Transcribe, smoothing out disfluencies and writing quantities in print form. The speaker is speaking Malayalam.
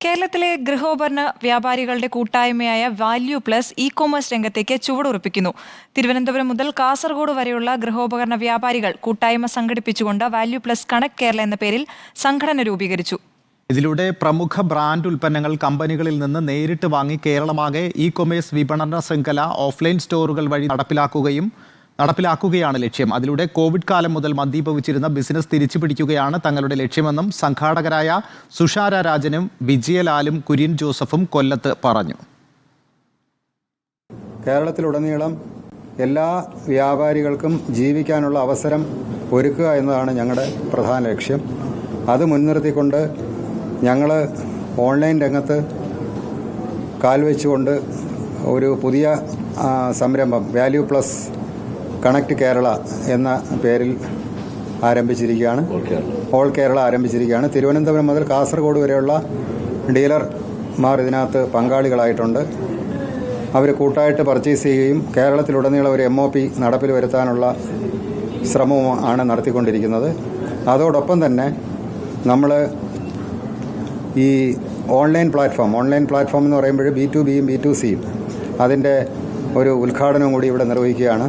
കേരളത്തിലെ ഗൃഹോപകരണ വ്യാപാരികളുടെ കൂട്ടായ്മയായ വാല്യൂ പ്ലസ് ഇ-കൊമേഴ്സ് രംഗത്തേക്ക് ചുവടുറപ്പിക്കുന്നു. തിരുവനന്തപുരം മുതൽ കാസർഗോഡ് വരെയുള്ള ഗൃഹോപകരണ വ്യാപാരികൾ കൂട്ടായ്മ സംഘടിപ്പിച്ചുകൊണ്ട് വാല്യൂ പ്ലസ് കണക്ട് കേരള എന്ന പേരിൽ സംഘടന രൂപീകരിച്ചു. ഇതിലൂടെ പ്രമുഖ ബ്രാൻഡ് ഉൽപ്പന്നങ്ങൾ കമ്പനികളിൽ നിന്ന് നേരിട്ട് വാങ്ങി കേരളമാകെ ഇ-കൊമേഴ്സ് വിപണന ശൃംഖല ഓഫ്ലൈൻ സ്റ്റോറുകൾ വഴി നടപ്പിലാക്കുകയാണ് ലക്ഷ്യം. അതിലൂടെ കോവിഡ് കാലം മുതൽ മന്ദീഭവിച്ചിരുന്ന ബിസിനസ് തിരിച്ചുപിടിക്കുകയാണ് തങ്ങളുടെ ലക്ഷ്യമെന്നും സംഘാടകരായ സുഷാര രാജനും വിജയലാലും കുര്യൻ ജോസഫും കൊല്ലത്ത് പറഞ്ഞു. കേരളത്തിലുടനീളം എല്ലാ വ്യാപാരികൾക്കും ജീവിക്കാനുള്ള അവസരം ഒരുക്കുക എന്നതാണ് ഞങ്ങളുടെ പ്രധാന ലക്ഷ്യം. അത് മുൻനിർത്തിക്കൊണ്ട് ഞങ്ങൾ ഓൺലൈൻ രംഗത്ത് കാൽവെച്ചുകൊണ്ട് ഒരു പുതിയ സംരംഭം വാല്യൂ പ്ലസ് കണക്ട് കേരള എന്ന പേരിൽ ആരംഭിച്ചിരിക്കുകയാണ്. ഓൾ കേരള ആരംഭിച്ചിരിക്കുകയാണ്. തിരുവനന്തപുരം മുതൽ കാസർഗോഡ് വരെയുള്ള ഡീലർമാർ ഇതിനകത്ത് പങ്കാളികളായിട്ടുണ്ട്. അവർ കൂട്ടായിട്ട് പർച്ചേസ് ചെയ്യുകയും കേരളത്തിലുടനീളം ഒരു MOP നടപ്പിൽ വരുത്താനുള്ള ശ്രമവും ആണ് നടത്തിക്കൊണ്ടിരിക്കുന്നത്. അതോടൊപ്പം തന്നെ നമ്മൾ ഈ ഓൺലൈൻ പ്ലാറ്റ്ഫോം എന്ന് പറയുമ്പോൾ B2Bയും B2Cയും അതിൻ്റെ ഒരു ഉദ്ഘാടനവും കൂടി ഇവിടെ നിർവഹിക്കുകയാണ്.